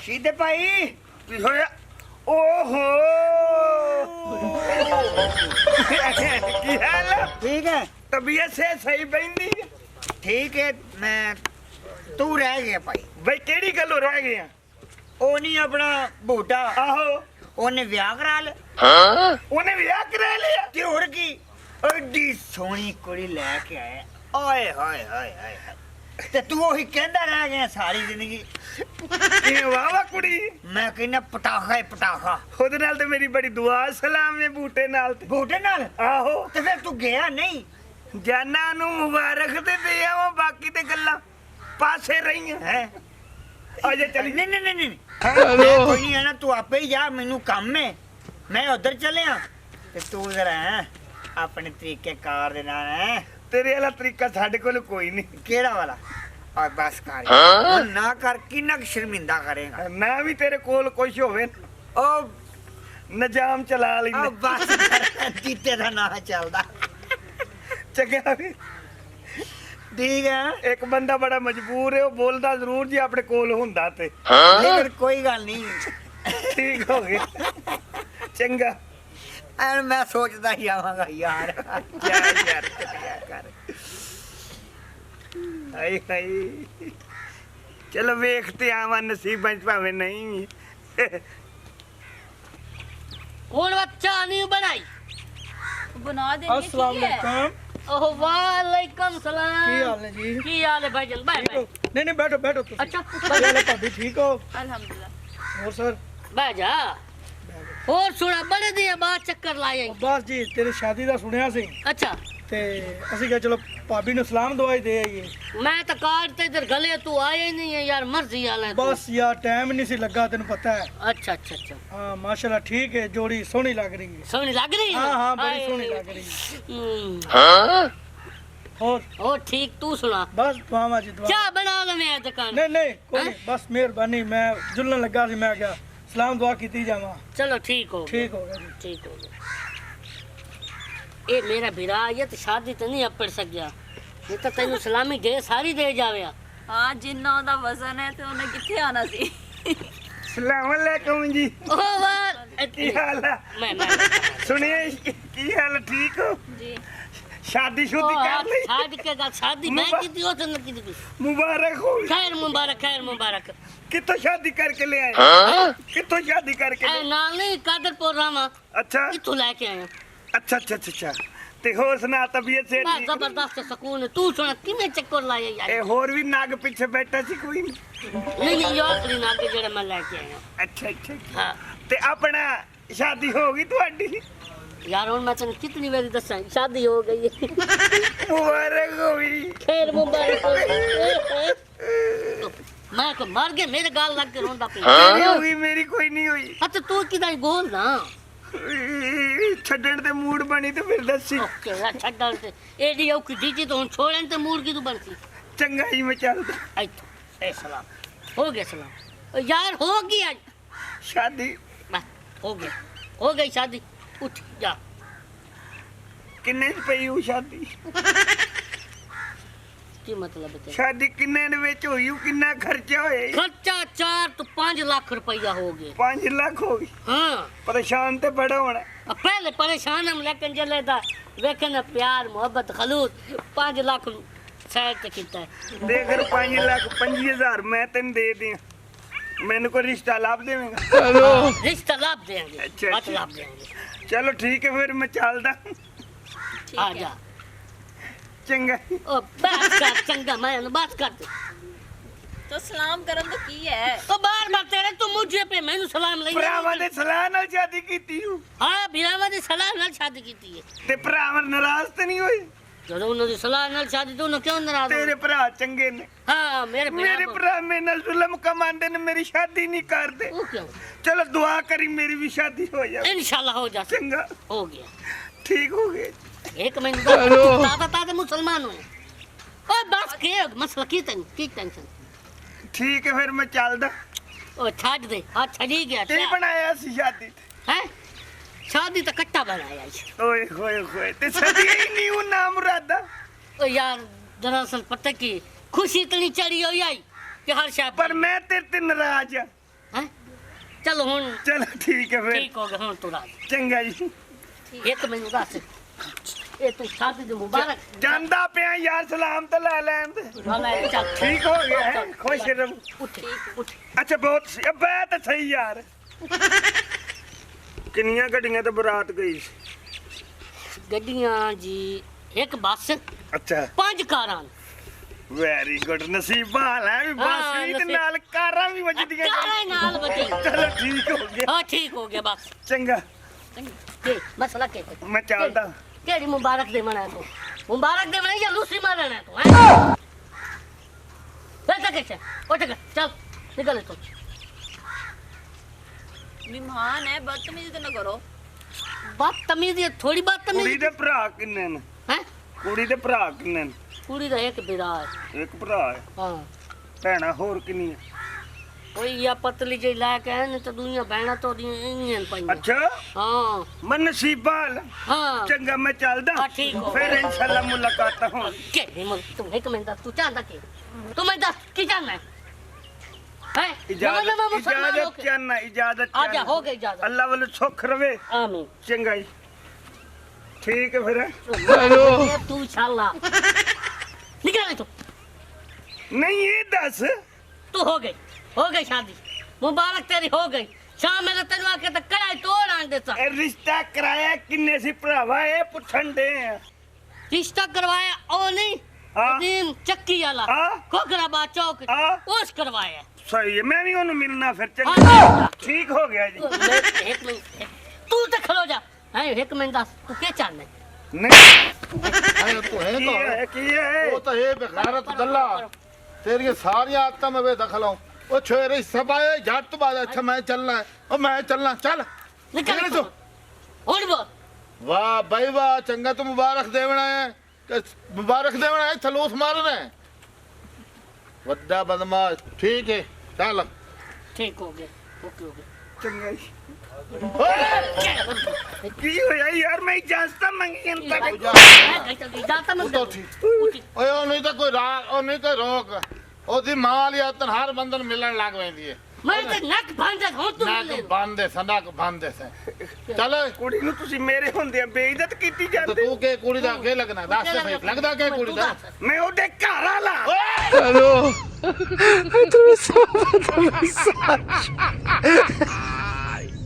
सीधे भाई ਕੀ ਹੋਇਆ ਓਹੋ ਕੀ ਹਾਲ ਹੈ ठीक है ਤਬੀਅਤ ਸੇ ਸਹੀ ਬੈਂਦੀ ठीक है मैं तू रह गया भाई ਬਈ ਕਿਹੜੀ ਗੱਲੋਂ ਰਹਿ ਗਏ ਆ ओ नहीं अपना बूटा ਆਹੋ ओने ब्याह करा ले ਉਹਨੇ ਵਿਆਹ ਕਰਾ ਲਿਆ ते और की एडी सोहनी कुड़ी लेके आया ओए होए होए होए होए। ते तू वही कहंदा रह गया सारी जिंदगी ਇਹ ਵਾਵਾ ਕੁੜੀ मैं कहना पटाखा है पटाखा ਉਹਦੇ ਨਾਲ ਤੇ ਮੇਰੀ ਬੜੀ ਦੁਆ ਸਲਾਮ ਹੈ ਬੂਟੇ ਨਾਲ ਤੇ बूटे नाल ਆਹੋ ते फिर तू गया नहीं ਜਾਨਾ ਨੂੰ ਮੁਬਾਰਕ ਤੇ ਦੇ ਆਵਾਂ ਬਾਕੀ ਤੇ ਗੱਲਾਂ ਪਾਸੇ ਰਹੀਆਂ है ਅਜੇ ਚਲੀ नहीं नहीं नहीं नहीं मैं कोई नहीं है ना तू आपे ही जा मैनू काम है मैं उधर चले ते तू जरा है अपने तरीके कार दे नाल है ਤੇਰੇ ਵਾਲਾ ਤਰੀਕਾ ਸਾਡੇ ਕੋਲ ਕੋਈ ਨਹੀਂ केड़ा वाला और बस कर और ना कर किन्ना कुछ शर्मिंदा करेगा ਨਾ ਵੀ ਤੇਰੇ ਕੋਲ ਕੁਝ ਹੋਵੇ ओ ਨਿਜ਼ਾਮ ਚਲਾ ओ ਲੈਂਦੇ बस कर, जीते दा ना चलदा ਚੰਗਾ ਵੀ ठीक है ਇੱਕ ਬੰਦਾ ਬੜਾ ਮਜਬੂਰ ਹੈ ਉਹ ਬੋਲਦਾ ਜ਼ਰੂਰ ਜੀ ਆਪਣੇ ਕੋਲ ਹੁੰਦਾ ਤੇ लेकिन कोई गल नहीं ਠੀਕ ਹੋ ਗਿਆ ਚੰਗਾ ਐਨ ਮੈਂ ਸੋਚਦਾ ਹੀ ਆਵਾਂਗਾ ਯਾਰ ਜਾ ਯਾਰ ਚਲਿਆ ਕਰ ਹਾਏ ਹਾਏ ਚਲੋ ਵੇਖਤੇ ਆਵਾਂ ਨਸੀਬਾਂ ਚ ਭਾਵੇਂ ਨਹੀਂ कौन बच्चा नहीं बनाई बना देंगे अस्सलाम ठीक है वालेकुम ओह वालेकुम सलाम की हाल है जी की हाल है भाईजान बैठ ठीक हो बैठ नहीं नहीं बैठो बैठो तुम अच्छा की हाल है भाभी ठीक हो अल्हम्दुलिल्लाह और सर बैठ जा और सुना बड़े दिए बाद चक्कर लाए अब्बास जी तेरी शादी ਦਾ ਸੁਣਿਆ ਸੀ अच्छा ਤੇ ਅਸੀਂ ਕਿਹਾ ਚਲੋ ਭਾਬੀ ਨੂੰ ਸਲਾਮ ਦਵਾਈ ਦੇ ਆਈਏ मैं तो कार ते इधर गले तू आया ही नहीं है यार मर्जी वाला है तू। ਬਸ ਯਾਰ ਟਾਈਮ ਨਹੀਂ ਸੀ ਲੱਗਾ ਤੈਨੂੰ ਪਤਾ ਹੈ अच्छा अच्छा अच्छा ਹਾਂ ਮਾਸ਼ਾਅੱਲਾ ਠੀਕ ਹੈ ਜੋੜੀ ਸੋਹਣੀ ਲੱਗ ਰਹੀ ਹੈ सोनी लग रही है हाँ हाँ बड़ी हाय। सोहनी लग रही है हम्म, और और ठीक तू सुना बस दुआवा जी दुआ क्या बना ले मैं दुकान नहीं नहीं कोई नहीं, बस मिहरबानी मैं जुलन लगा ਸੀ ਮੈਂ ਕਿਹਾ ਸਲਾਮ ਦੁਆ ਕੀਤੀ ਜਾਵਾਂ चलो ठीक हो ठीक हो गया जी ठीक हो गया ये मेरा बिरा ये तो शादी तो नहीं अपड़ सक गया ये तो तेन सलामी दे सारी दे जावे हाँ जिन्ना दा वजन है ते उन्हें किथे आना सी ਸਲਾਮ ਅਲੈਕੁਮ ਜੀ ओ वाह ਕੀ ਹਾਲ ਹੈ मैं ਸੁਣਿਏ ਕੀ ਹਾਲ ਠੀਕ ਹੋ जी ਸ਼ਾਦੀ ਸ਼ੁਦੀ ਕਰ ਲਈ शादी के बाद शादी मैं की थी और न की थी ਮੁਬਾਰਕ ਹੋ खैर मुबारक ਕਿੱਥੋਂ ਸ਼ਾਦੀ ਕਰਕੇ ਲੈ ਆਏ ਕਿੱਥੋਂ ਸ਼ਾਦੀ ਕਰਕੇ ए ਲੈ नाल नहीं कादरपुर रामा ਅੱਛਾ इथों लेके आया ਅੱਛਾ ਅੱਛਾ ਅੱਛਾ ਅੱਛਾ ਤੇ ਹੋਰ ਸੁਣਾ ਤਬੀਅਤ ਸੇ बस ਠੀਕ जबरदस्त सुकून है तू सुना किने चक्कर लाया यार ਇਹ ਹੋਰ ਵੀ ਨਗ ਪਿੱਛੇ ਬੈਠਾ ਸੀ ਕੋਈ ਨਹੀਂ नहीं ये आखिरी ना के जेड़ा मैं लेके आया ਅੱਛਾ ਅੱਛਾ ਅੱਛਾ। हां ਤੇ ਆਪਣਾ ਸ਼ਾਦੀ ਹੋ ਗਈ ਤੁਹਾਡੀ यार और मैं तेन कितनी बारी दसा शादी हो गई है ਮੁਬਾਰਕ ਹੋਈ खैर मुबारक मैं को मर गया मेरे गाल लग के रोंदा पे ਤੇਰੀ ਹੋ ਗਈ ਮੇਰੀ ਕੋਈ ਨਹੀਂ ਹੋਈ अच्छा तू किदा गोल ना ਛੱਡਣ ਤੇ ਮੂਡ ਬਣੀ ਤੇ ਫਿਰ ਦੱਸੀ ओके यार छड्डन ते एडी औकी डीजी तो हुन छोड़न ते मूड की तू बनसी ਚੰਗਾ ਹੀ ਮੈਂ ਚੱਲਦਾ आई तो ए सलाम हो गया सलाम ओ यार हो गया ਸ਼ਾਦੀ बस हो गई शादी उठ जा ਕਿੰਨੇ ਚ ਪਈ ਉਹ ਸ਼ਾਦੀ की मतलब है ਸ਼ਾਦੀ ਕਿੰਨੇ ਦੇ ਵਿੱਚ ਹੋਈ ਉਹ ਕਿੰਨਾ ਖਰਚਾ ਹੋਇਆ खर्चा 4 तो 5 लाख रुपया हो गए 5 ਲੱਖ ਹੋ ਗਈ हाँ ਪਰੇਸ਼ਾਨ ਤੇ ਬੜਾ ਹੋਣਾ अब पहले परेशान हम लेकिन जले दा वेखन प्यार मोहब्बत खलूस 5 लाख साइड ते किता है ਦੇ ਅਗਰ 5 ਲੱਖ 25000 ਮੈਂ ਤੈਨੂੰ ਦੇ ਦਿਆਂ ਮੈਨੂੰ ਕੋਈ ਰਿਸ਼ਤਾ ਲੱਭ ਦੇਵੇਂਗਾ रिश्ता लाभ देंगे अच्छा, बात अच्छा। लाभ देंगे ਚਲੋ ਠੀਕ ਹੈ ਫਿਰ ਮੈਂ ਚੱਲਦਾ ठीक आ है जा ਚੰਗਾ ओ बात कर चंगा मैं बात कर दे तो सलाम करम तो की है तो बार तेरे तू मुझे पे मैंने सलाम ले ਭਰਾਵਾਂ ਦੇ ਸਲਾਹ ਨਾਲ ਸ਼ਾਦੀ ਕੀਤੀ ਹੂੰ हां बिरावा दी सलाह नाल शादी कीती है ਤੇ ਭਰਾਵਾਂ ਨਾਰਾਜ਼ ਤੇ ਨਹੀਂ ਹੋਏ ਜਦੋਂ ਉਹਨਾਂ ਦੀ ਸਲਾਹ ਨਾਲ ਸ਼ਾਦੀ ਤੋਂ ਕਿਉਂ ਨਾਰਾਜ਼ ਹੋ ਤੇਰੇ ਭਰਾ ਚੰਗੇ ਨੇ ਹਾਂ ਮੇਰੇ ਮੇਰੇ ਭਰਾ ਮੇਰੇ ਨਾਲ ਜ਼ੁਲਮ ਕਮਾਉਂਦੇ ਨੇ ਮੇਰੀ ਸ਼ਾਦੀ ਨਹੀਂ ਕਰਦੇ ਉਹ ਕਿਉਂ ਚਲੋ ਦੁਆ ਕਰੀ ਮੇਰੀ ਵੀ ਸ਼ਾਦੀ ਹੋ ਜਾਵੇ इंशाल्लाह हो जा ਚੰਗਾ हो गया ਠੀਕ ਹੋ ਗਏ एक महीने ताता मुसलमान हुए ओ बस के मसला की टेंशन ਠੀਕ ਹੈ ਫਿਰ ਮੈਂ ਚੱਲਦਾ ओ छाड़ दे हां छड़ी गया ਕੀ ਬਣਾਇਆ ਸੀ ਸ਼ਾਦੀ ਤੇ हैं शादी तो कट्टा बनाया है ਓਏ ਹੋਏ ਹੋਏ ਤੇ ਸਦੀ ਹੀ ਨਹੀਂ ਉਹ ਨਾਮ ਮੁਰਾਦਾ ओ यार दरअसल पता की खुशी इतनी चढ़ी हो आई कि हर शादी ਪਰ ਮੈਂ ਤੇਰੇ ਤੇ ਨਾਰਾਜ਼ ਆ हैं चलो हुन चलो ठीक है फिर ठीक हो गया हुन तू राज चंगा जी एक मैनू दस ये तू शादी दी मुबारक ਜਾਂਦਾ ਪਿਆ ਯਾਰ ਸਲਾਮ ਤਾਂ ਲੈ ਲੈਣ ਦੇ वाला है चल ठीक हो गया है खुश रहो उठ उठ अच्छा बहुत बात सही यार किन्नियां गड्डियां तो बारात गई गड्डियां जी एक बस अच्छा 5 कारां वेरी गुड नसीब हाल है भी बस हाँ, भी ते नसीब। नाल कारां भी वजदियां कारां नाल बजी चलो ठीक हो गया हां ठीक हो गया बस चंगा के मसला के मैं चलदा केड़ी मुबारक देवना है तू मुबारक देवना या लूसी मारना है तू हैं बैठ कैसे उठ चल निकल तू मेहमान है बदतमीजी तो ना करो। बदतमीजी थोड़ी कुड़ी बदतमीजी दे भरा किन्ने ने हैं कुड़ी दे भरा किन्ने ने कुड़ी दा एक बिरा है एक भरा है हां भैणा होर किन्नी ओए या पतली जी ला के है तो दुनिया बहना तो दी इंजन पई अच्छा हां मैं नसीब हाल हां चंगा मैं चलदा हाँ, ठीक हो। फिर इंशाल्लाह मुलाकात हो के हिम्मत तुम एक मिनट तू चाहता के तू मैं दस की जानना है हैं इजाजत चाहना इजाजत आजा चाहना। हो गई इजाजत अल्लाह वाले सुख रवे आमीन चंगा जी ठीक है फिर ये तू इंशाल्लाह निकल तू नहीं ये दस तू हो गई शादी मुबारक तेरी हो गई शाम मेरे तेन आके तो कड़ाई तोड़ आन दे सा ए रिश्ता कराया किन्ने सी भरावा ए पुछन दे रिश्ता करवाया ओ नहीं हाँ। अजीम चक्की वाला हाँ। कोकराबाद चौक हाँ। उस करवाया सही है मैं भी ओनु मिलना फिर हाँ। चंगा ठीक हो गया जी एक मिनट तू तो खलो जा हैं एक मिनट दस तू क्या चाहना है नहीं अरे तू है की है वो तो ये बेगैरत दल्ला तेरी सारी आदत में बेदखल हूं वो छोरे सब आए झट तो बाद अच्छा मैं चलना है और मैं चलना चल निकल निकल तू तू और बोल वाह भाई वाह चंगा तू मुबारक देवना है मुबारक देवना है थलोस मारना है वड्डा बदमाश ठीक है चल ठीक हो गया ओके हो गया चंगा जी क्या की होया यार मैं इजाजत मंगी अंतर जाता मैं तो ठीक ओए ओ नहीं तो कोई राग ओ नहीं तो रोक ओदी माल या तन हर बंदन मिलन लाग वेंदी है मैं तो नक भांजा हूं तू नाक बांधे से नाक बांधे से चल ਕੁੜੀ ਨੂੰ ਤੁਸੀਂ ਮੇਰੇ ਹੁੰਦਿਆਂ ਬੇਇੱਜ਼ਤ ਕੀਤੀ तो ਜਾਂਦੇ तू के कुड़ी दा के लगना दस से भाई लगदा के कुड़ी दा ਮੈਂ ਉਹਦੇ ਘਰ ਵਾਲਾ हेलो